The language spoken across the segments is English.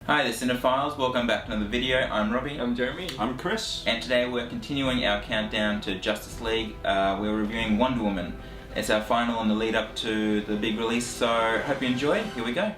Hi, the Cinephiles. Welcome back to another video. I'm Robbie. I'm Jeremy. I'm Chris. And today we're continuing our countdown to Justice League. We're reviewing Wonder Woman. It's our final in the lead up to the big release, so hope you enjoy. Here we go.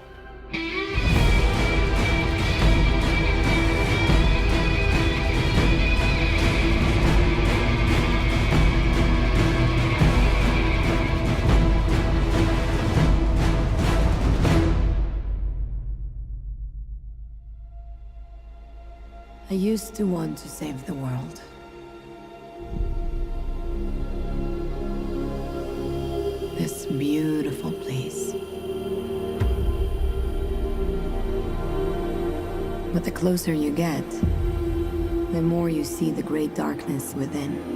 I used to want to save the world. This beautiful place. But the closer you get, the more you see the great darkness within.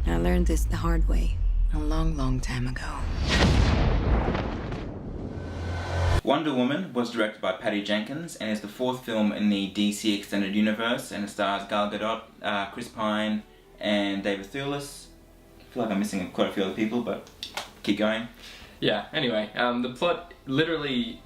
I learned this the hard way, a long time ago. Wonder Woman was directed by Patty Jenkins and is the fourth film in the DC Extended Universe, and it stars Gal Gadot, Chris Pine, and David Thewlis. I feel like I'm missing quite a few other people, but keep going. Yeah, anyway, the plot literally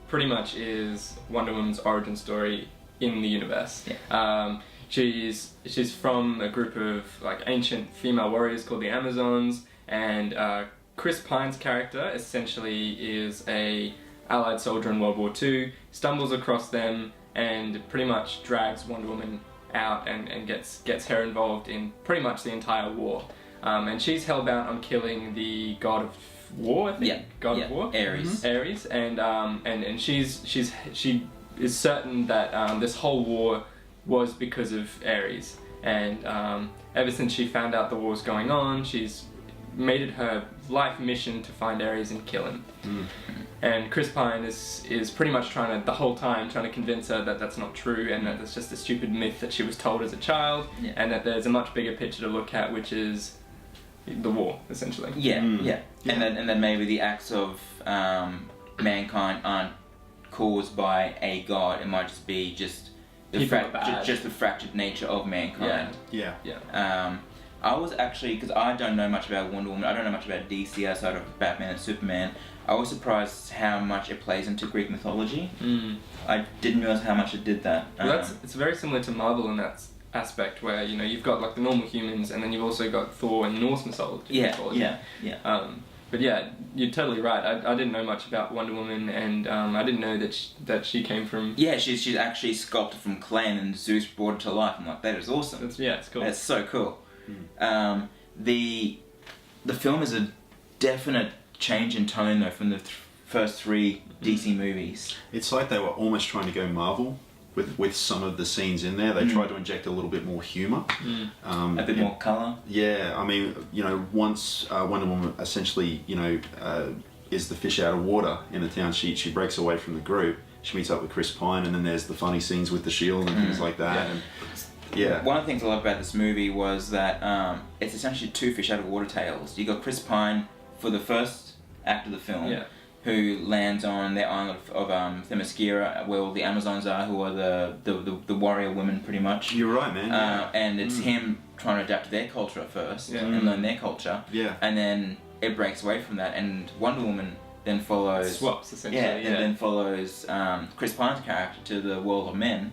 pretty much is Wonder Woman's origin story in the universe. Yeah. She's from a group of like ancient female warriors called the Amazons, and Chris Pine's character essentially is a Allied soldier in World War II, stumbles across them and pretty much drags Wonder Woman out and gets her involved in pretty much the entire war. And she's hellbound on killing the god of war, I think. Yeah. God of War. Ares. Ares, and she is certain that this whole war was because of Ares, and ever since she found out the war was going on, she's made it her life mission to find Ares and kill him. And Chris Pine is pretty much the whole time trying to convince her that that's not true, and that it's just a stupid myth that she was told as a child, and that there's a much bigger picture to look at, which is the war, essentially. Yeah. And then maybe the acts of mankind aren't caused by a god. It might just be just the fractured nature of mankind. Yeah. I was actually, because I don't know much about Wonder Woman, I don't know much about DC outside of Batman and Superman, I was surprised how much it plays into Greek mythology. I didn't realize how much it did that. Well, it's very similar to Marvel in that aspect, where you've got like the normal humans, and then you've also got Thor and Norse mythology. Yeah. But yeah, you're totally right. I didn't know much about Wonder Woman, and I didn't know that she came from... Yeah, she's actually sculpted from clay, and Zeus brought it to life. I'm like, that is awesome. It's cool. That's so cool. The film is a definite change in tone, though, from the first three DC movies. It's like they were almost trying to go Marvel with some of the scenes in there. They tried to inject a little bit more humour. A bit more colour. Yeah, I mean, once Wonder Woman essentially, is the fish out of water in the town, she breaks away from the group. She meets up with Chris Pine, and then there's the funny scenes with the shield and things like that. Yeah. One of the things I love about this movie was that it's essentially two fish out of water tales. You got Chris Pine for the first act of the film, who lands on the island of Themyscira, where all the Amazons are, who are the warrior women, pretty much. You're right, man. And it's him trying to adapt to their culture at first and learn their culture. Yeah. And then it breaks away from that, and Wonder Woman then follows... Swaps, essentially. And then follows Chris Pine's character to the world of men.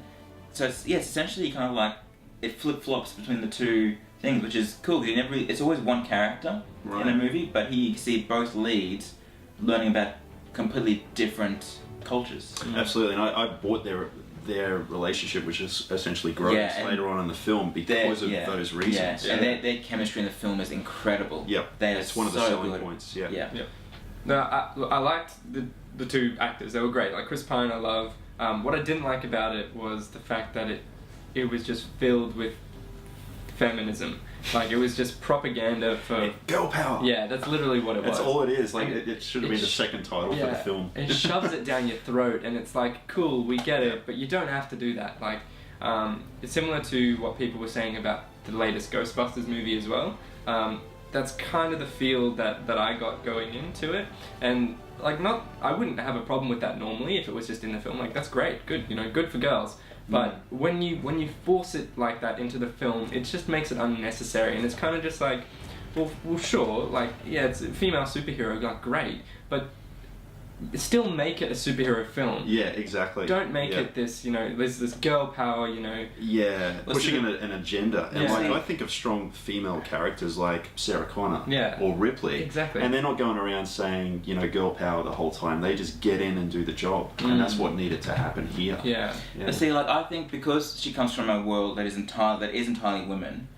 So it's essentially kind of like it flip-flops between the two things, which is cool. It's always one character in a movie, but here you see both leads learning about completely different cultures. Absolutely, and I bought their relationship, which is essentially grows later on in the film because of those reasons. And their chemistry in the film is incredible. It's one of the selling points. No, I liked the two actors. They were great. Like Chris Pine, I love. What I didn't like about it was the fact that it was just filled with feminism. Like, it was just propaganda for... Girl power! Yeah, that's literally what it was. That's all it is. Like, it should have been the second title for the film. It shoves it down your throat, and it's like, cool, we get it, but you don't have to do that. Like, it's similar to what people were saying about the latest Ghostbusters movie as well. That's kind of the feel that I got going into it, and like, I wouldn't have a problem with that normally if it was just in the film. Like, that's great, good, good for girls. But when you force it like that into the film, it just makes it unnecessary, and it's kind of just like, well, sure, like, yeah, it's a female superhero, like, great, but still make it a superhero film. Yeah, exactly. Don't make it this, there's this girl power, Yeah, pushing an agenda. And Yeah. I think of strong female characters like Sarah Connor Yeah. or Ripley. Exactly. And they're not going around saying, girl power the whole time. They just get in and do the job. And that's what needed to happen here. Yeah. But see, like, I think because she comes from a world that is entirely women,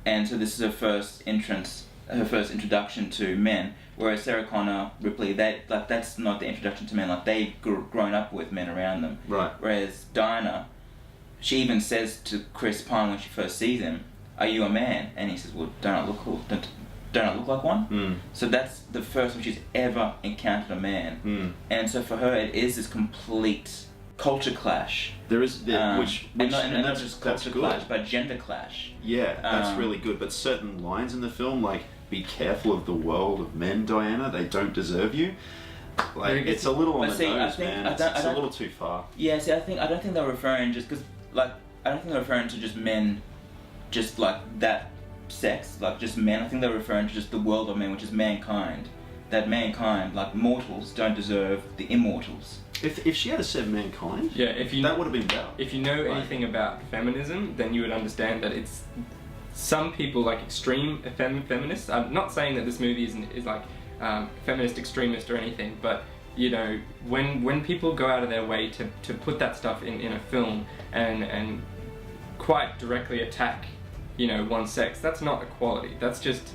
and so this is her first introduction to men. Whereas Sarah Connor, Ripley, that's not the introduction to men. Like, they've grown up with men around them. Right. Whereas Diana, she even says to Chris Pine when she first sees him, "Are you a man?" And he says, "Well, don't I look cool? Don't I look like one?" So that's the first time she's ever encountered a man. And so for her, it is this complete culture clash. There is, which and not just that's culture good. clash, but gender clash. Yeah, that's really good. But certain lines in the film, like, "Be careful of the world of men, Diana. They don't deserve you." Like, it's a little on the nose, man. It's a little too far. Yeah, see, I don't think they're referring just because, like, I don't think they're referring to just men, just like that sex, like just men. I think they're referring to just the world of men, which is mankind. That mankind, like mortals, don't deserve the immortals. If she had said mankind, that would have been better. If you know anything about feminism, then you would understand that it's some people, like extreme feminists. I'm not saying that this movie is like feminist extremist or anything, but when people go out of their way to put that stuff in a film and quite directly attack one sex, that's not equality. That's just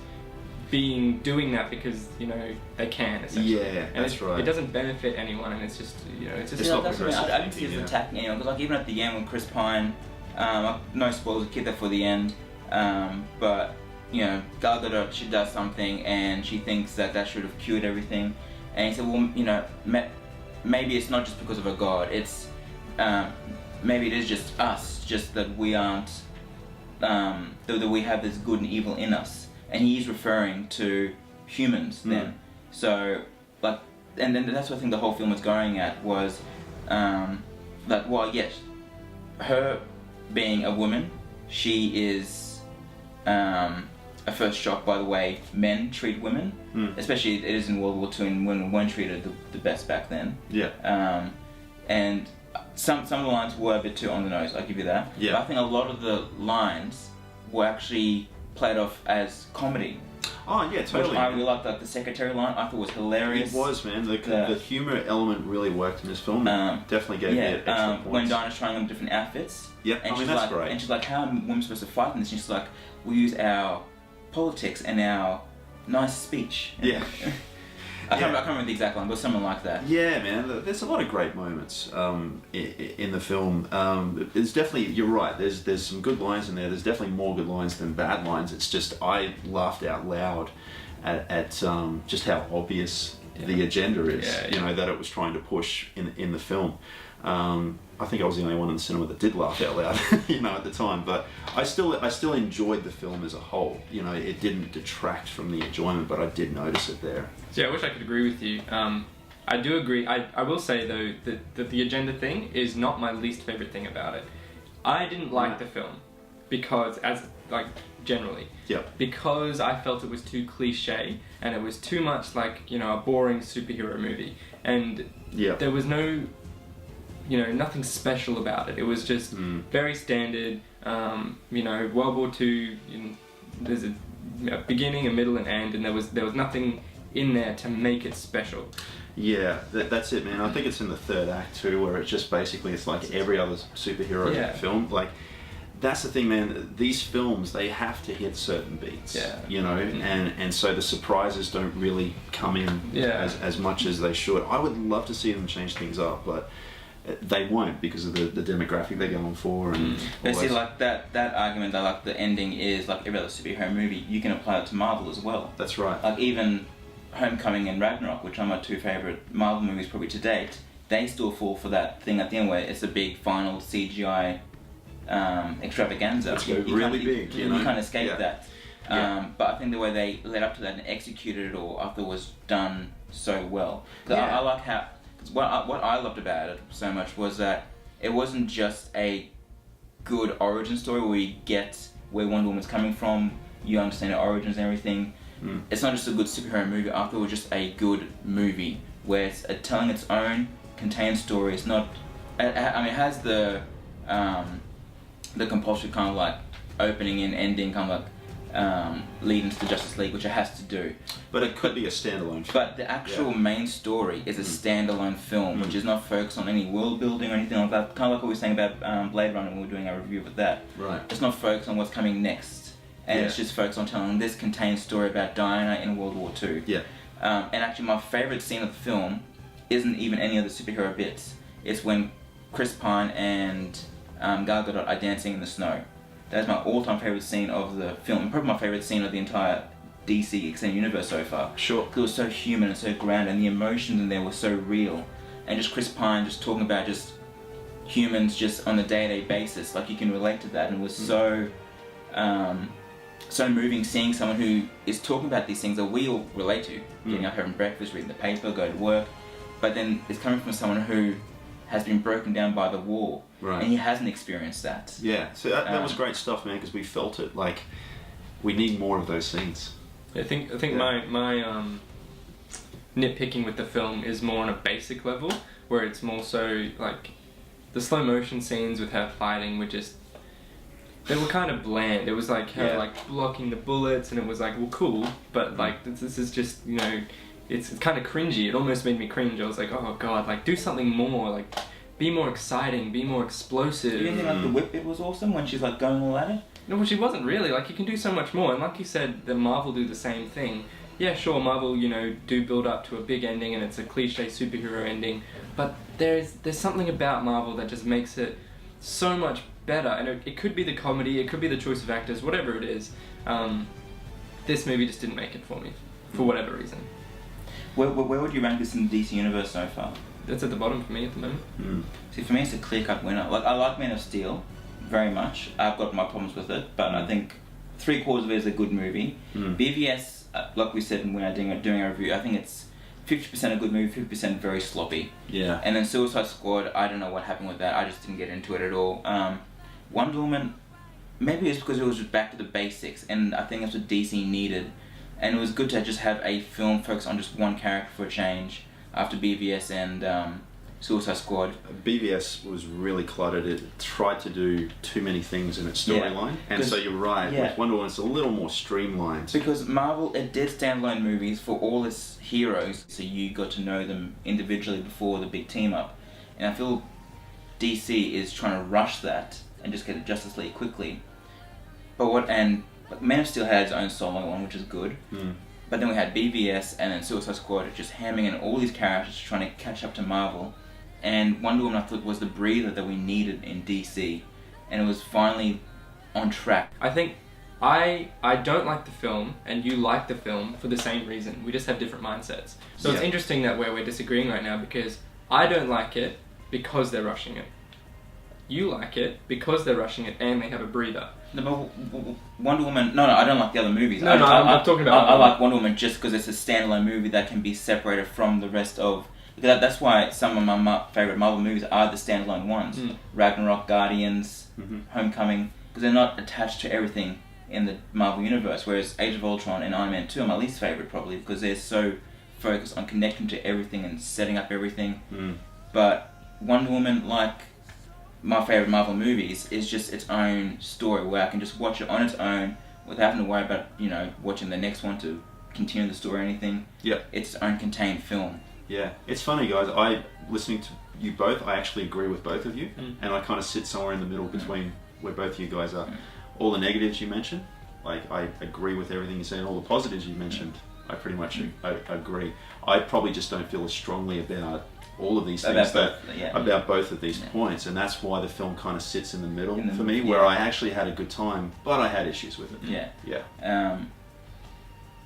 doing that because they can, essentially. Yeah, and that's right. It doesn't benefit anyone, and it's just It's not that's what I don't progressive see it as thinking, attacking anyone, because like even at the end when Chris Pine, no spoilers, keep that for the end, but Gal Gadot, she does something and she thinks that should have cured everything, and he said, well, maybe it's not just because of a god, it's maybe it is just us, just that we aren't, that we have this good and evil in us. And he's referring to humans then. So, like, and then that's what I think the whole film was going at was, like, well, yes, her being a woman, she is a first shock by the way men treat women, especially it is in World War II, and women weren't treated the best back then. Yeah. And some of the lines were a bit too on the nose, I'll give you that. Yeah. But I think a lot of the lines were actually played off as comedy. Oh yeah, totally. Which I really liked, like the secretary line. I thought was hilarious. It was, man. The humor element really worked in this film. Definitely gave it extra points. When Dinah's trying on different outfits. Yep, and that's like, great. And she's like, "How are women supposed to fight in this?" And she's like, "We use our politics and our nice speech." Yeah. I can't remember the exact line, but something like that. Yeah, man. There's a lot of great moments in the film. There's definitely, you're right. There's some good lines in there. There's definitely more good lines than bad lines. It's just I laughed out loud at just how obvious the agenda is. That it was trying to push in the film. I think I was the only one in the cinema that did laugh out loud, at the time. But I still enjoyed the film as a whole. It didn't detract from the enjoyment, but I did notice it there. So yeah, I wish I could agree with you. I do agree. I will say though that the agenda thing is not my least favorite thing about it. I didn't like the film because, generally, because I felt it was too cliche and it was too much like a boring superhero movie, and there was no. Nothing special about it. It was just very standard. World War II. There's a beginning, a middle, and end, and there was nothing in there to make it special. Yeah, that's it, man. I think it's in the third act too, where it's just basically it's like every other superhero film. Like, that's the thing, man. These films, they have to hit certain beats. And so the surprises don't really come in as much as they should. I would love to see them change things up, but they won't because of the demographic they're going for. And but see, like that argument that like the ending is like every other superhero movie, you can apply it to Marvel as well. That's right. Like even Homecoming and Ragnarok, which are my two favourite Marvel movies probably to date, they still fall for that thing at the end where it's a big final CGI extravaganza. It's really big, you can't escape that. But I think the way they led up to that and executed it all, I thought was done so well. I like how. What I loved about it so much was that it wasn't just a good origin story where you get where Wonder Woman's coming from, you understand her origins and everything. It's not just a good superhero movie. I thought it was just a good movie where it's telling its own contained story. It's not. I mean, it has the compulsory kind of like opening and ending kind of like lead into the Justice League, which it has to do. But it could be a standalone film. But the actual main story is a standalone film, which is not focused on any world building or anything like that. Kind of like what we were saying about Blade Runner when we were doing our review of that. Right. It's not focused on what's coming next. And it's just focused on telling this contained story about Diana in World War II. Yeah. And actually my favourite scene of the film isn't even any of the superhero bits. It's when Chris Pine and Gal Gadot are dancing in the snow. That's my all-time favourite scene of the film. And probably my favourite scene of the entire DC extended universe so far. Sure. Because it was so human and so grounded, and the emotions in there were so real. And just Chris Pine just talking about just humans just on a day-to-day basis, like you can relate to that, and it was so moving seeing someone who is talking about these things that we all relate to, getting up, having breakfast, reading the paper, go to work, but then it's coming from someone who has been broken down by the war, and he hasn't experienced that. Yeah, so that was great stuff, man, because we felt it. Like, we need more of those scenes. I think my nitpicking with the film is more on a basic level, where it's more so like the slow motion scenes with her fighting were just, they were kind of bland. It was like her like blocking the bullets, and it was like, well, cool, but like this is just, you know, it's kind of cringy. It almost made me cringe. I was like, oh god, like do something more, like be more exciting, be more explosive. Do you think like the whip bit was awesome when she's like going all at it? No, well, she wasn't really. Like, you can do so much more, and like you said, the Marvel do the same thing. Yeah, sure, Marvel, you know, do build up to a big ending, and it's a cliche superhero ending, but there's something about Marvel that just makes it so much better. And it could be the comedy, it could be the choice of actors, whatever it is. This movie just didn't make it for me, for whatever reason. Where would you rank this in the DC universe so far? That's at the bottom for me at the moment. See, for me, it's a clear-cut winner. Like, I like Man of Steel very much. I've got my problems with it, but I think 3/4 of it is a good movie. BVS, like we said when we were doing our review, I think it's 50% a good movie, 50% very sloppy. Yeah. And then Suicide Squad, I don't know what happened with that. I just didn't get into it at all. Wonder Woman, maybe it's because it was just back to the basics, and I think that's what DC needed. And it was good to just have a film focus on just one character for a change after BVS and Suicide Squad. BVS was really cluttered. It tried to do too many things in its storyline, and so you're right. With Wonder Woman, it's a little more streamlined. Because Marvel, it did standalone movies for all its heroes, so you got to know them individually before the big team up. And I feel DC is trying to rush that and just get a Justice League quickly. But Man of Steel had its own solo one, which is good. But then we had BVS and then Suicide Squad just hammering in all these characters trying to catch up to Marvel. And Wonder Woman, I thought, was the breather that we needed in DC. And it was finally on track. I think I don't like the film, and you like the film for the same reason. We just have different mindsets. So it's interesting that we're disagreeing right now, because I don't like it because they're rushing it. You like it because they're rushing it and they have a breather. No, but Wonder Woman... No, I don't like the other movies. I'm talking about... I like Wonder Woman just because it's a standalone movie that can be separated from the rest of... That's why some of my favourite Marvel movies are the standalone ones. Ragnarok, Guardians, Homecoming, because they're not attached to everything in the Marvel universe, whereas Age of Ultron and Iron Man 2 are my least favourite, probably, because they're so focused on connecting to everything and setting up everything. But Wonder Woman, like my favourite Marvel movies, is just its own story where I can just watch it on its own without having to worry about, you know, watching the next one to continue the story or anything. It's its own contained film. Yeah, it's funny, guys. Listening to you both, I actually agree with both of you, and I kind of sit somewhere in the middle between where both you guys are. All the negatives you mentioned, like, I agree with everything you say, and all the positives you mentioned, I pretty much agree. I probably just don't feel as strongly about all of these things about both of these points, and that's why the film kind of sits in the middle for me, where I actually had a good time, but I had issues with it.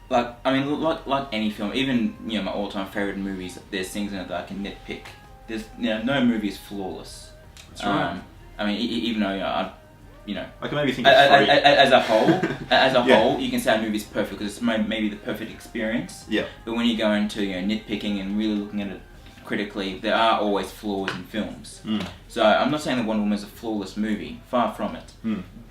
Like any film, even, you know, my all-time favorite movies, there's things in it that I can nitpick. There's, you know, no movie is flawless. That's right. I mean, even though I can maybe think of as a whole, you can say a movie's perfect because it's maybe the perfect experience. Yeah. But when you go into, you know, nitpicking and really looking at it critically, there are always flaws in films. So I'm not saying that Wonder Woman is a flawless movie, far from it.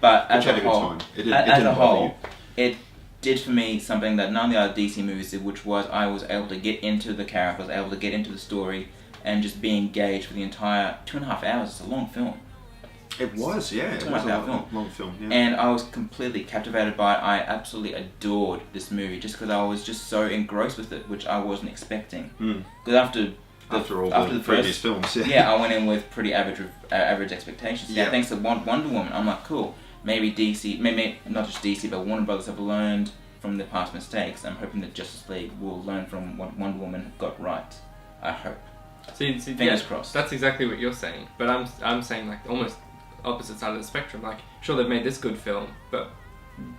But as a whole, it did for me something that none of the other DC movies did, which was I was able to get into the character, I was able to get into the story, and just be engaged for the entire 2.5 hours. It's a long film. It was, yeah. It was a long film, yeah. And I was completely captivated by it. I absolutely adored this movie just because I was just so engrossed with it, which I wasn't expecting. Because after the previous first films, I went in with pretty average expectations. Yeah, thanks to Wonder Woman, I'm like, cool. Maybe DC, maybe not just DC, but Warner Brothers have learned from their past mistakes. I'm hoping that Justice League will learn from what Wonder Woman got right. I hope. See, fingers crossed. That's exactly what you're saying. But I'm saying like almost opposite side of the spectrum. Like, sure, they've made this good film, but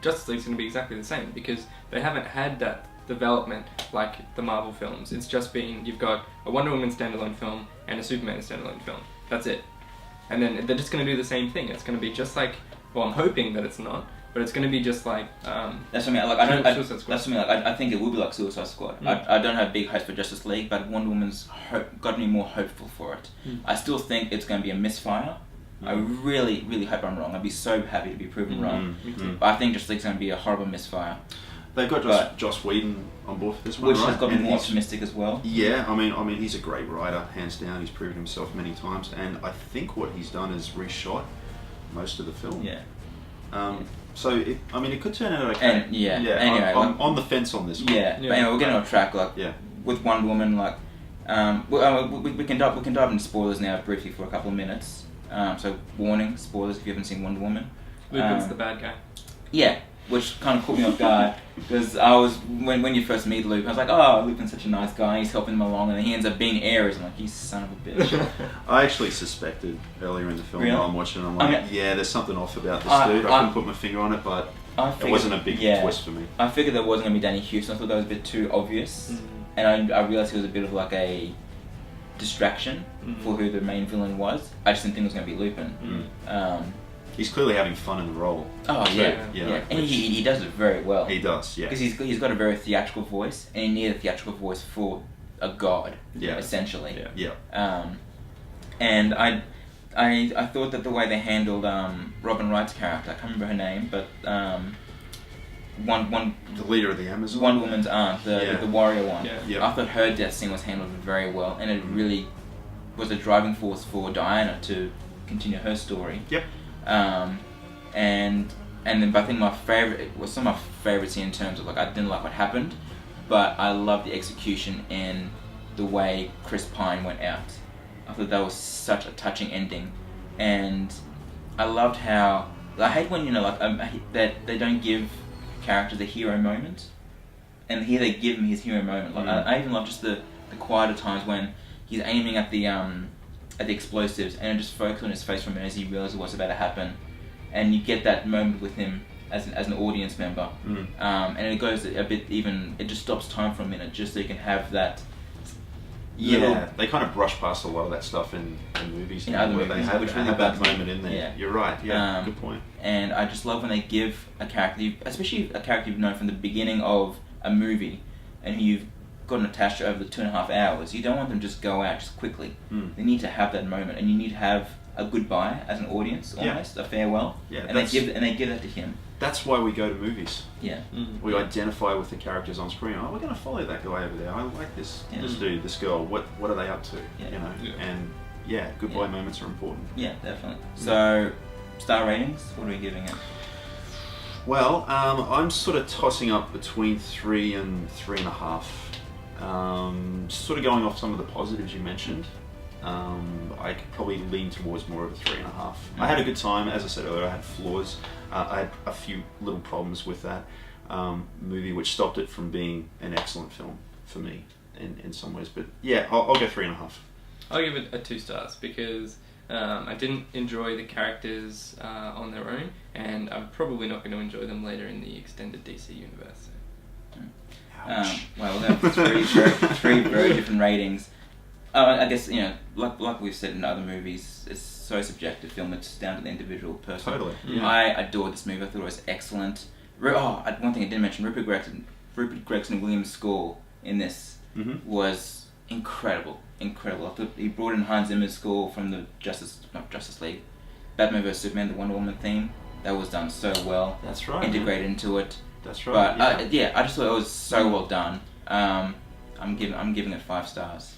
Justice League's going to be exactly the same because they haven't had that development like the Marvel films. It's just been, you've got a Wonder Woman standalone film and a Superman standalone film. That's it. And then they're just going to do the same thing. It's going to be just like, well, I'm hoping that it's not, but it's going to be just like that's what I mean. Like that's what I mean. Like I think it will be like Suicide Squad. I don't have big hopes for Justice League, but Wonder Woman's got me more hopeful for it. I still think it's going to be a misfire. I really, really hope I'm wrong. I'd be so happy to be proven wrong. But I think Justice League's going to be a horrible misfire. They've got Joss Whedon on board for this one, which has got me more optimistic as well. Yeah, I mean, he's a great writer, hands down. He's proven himself many times, and I think what he's done is reshot most of the film. Yeah. So it could turn out okay. And, anyway, I'm on the fence on this one. Yeah. But anyway, we're getting off track. Like with Wonder Woman, like we can dive into spoilers now briefly for a couple of minutes. So warning, spoilers if you haven't seen Wonder Woman. Lupin's the bad guy. Yeah, which kind of caught me off guard because I was when you first meet Lupin, I was like, oh, Lupin's such a nice guy. He's helping him along, and then he ends up being Ares. I'm like, you son of a bitch. I actually suspected earlier in the film while I'm watching. I'm like, there's something off about this dude. I couldn't put my finger on it, but it wasn't a big twist for me. I figured there wasn't going to be Danny Houston. I thought that was a bit too obvious, and I realized it was a bit of like a distraction for who the main villain was. I just didn't think it was going to be Lupin. He's clearly having fun in the role. Oh yeah. And he does it very well. He does, yeah. Because he's got a very theatrical voice, and he needed a theatrical voice for a god, essentially. And I thought that the way they handled Robin Wright's character, I can't remember her name, but the leader of the Amazon, Wonder Woman's aunt, the warrior one. Yeah. I thought her death scene was handled very well, and it really was a driving force for Diana to continue her story. Yep. And then, but I think some of my favorite scene in terms of like I didn't like what happened, but I loved the execution and the way Chris Pine went out. I thought that was such a touching ending, and I loved how I hate when that they don't give characters a hero moment, and here they give him his hero moment. Like I even love just the quieter times when he's aiming at the explosives and it just focuses on his face for a minute as he realizes what's about to happen, and you get that moment with him as an audience member, and it goes a bit even. It just stops time for a minute just so you can have that. They kind of brush past a lot of that stuff in movies. In other movies, they have, which really that moment in there. Yeah. You're right. Yeah, good point. And I just love when they give a character, especially a character you've known from the beginning of a movie, and who you've gotten attached to over the 2.5 hours. You don't want them to just go out just quickly. They need to have that moment, and you need to have a goodbye as an audience, almost a farewell. Yeah, and they give that to him. That's why we go to movies. Yeah. We identify with the characters on screen. Oh, we're going to follow that guy over there. I like this dude, this girl. What are they up to? And goodbye moments are important. Yeah, definitely. So, star ratings. What are we giving it? Well, I'm sort of tossing up between 3 and 3.5. Sort of going off some of the positives you mentioned. I could probably lean towards more of a 3.5. I had a good time, as I said earlier. I had flaws. I had a few little problems with that movie, which stopped it from being an excellent film for me in some ways. But yeah, I'll go 3.5. I'll give it a 2 stars because I didn't enjoy the characters on their own, and I'm probably not going to enjoy them later in the extended DC universe. Well, we'll have three very different ratings. I guess, like we've said in other movies, it's so subjective film, it's down to the individual person. Totally. Yeah. I adored this movie. I thought it was excellent. One thing I didn't mention, Rupert Gregson and Williams' score in this was incredible. I thought he brought in Hans Zimmer's score from the Justice League, Batman vs Superman, the Wonder Woman theme. That was done so well. That's right. Integrated into it. That's right. But I just thought it was so well done. I'm giving it 5 stars.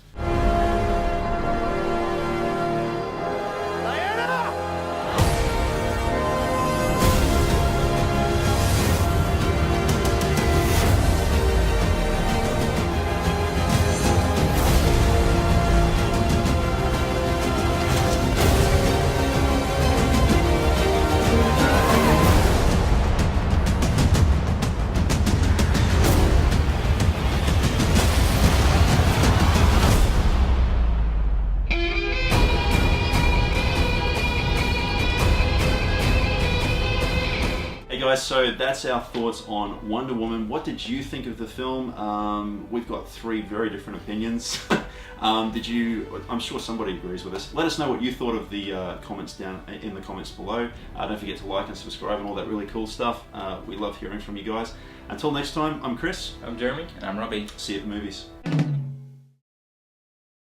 Guys, so that's our thoughts on Wonder Woman. What did you think of the film? We've got 3 very different opinions. I'm sure somebody agrees with us. Let us know what you thought of the comments down in the comments below. Don't forget to like and subscribe and all that really cool stuff. We love hearing from you guys. Until next time, I'm Chris. I'm Jeremy. And I'm Robbie. See you at the movies.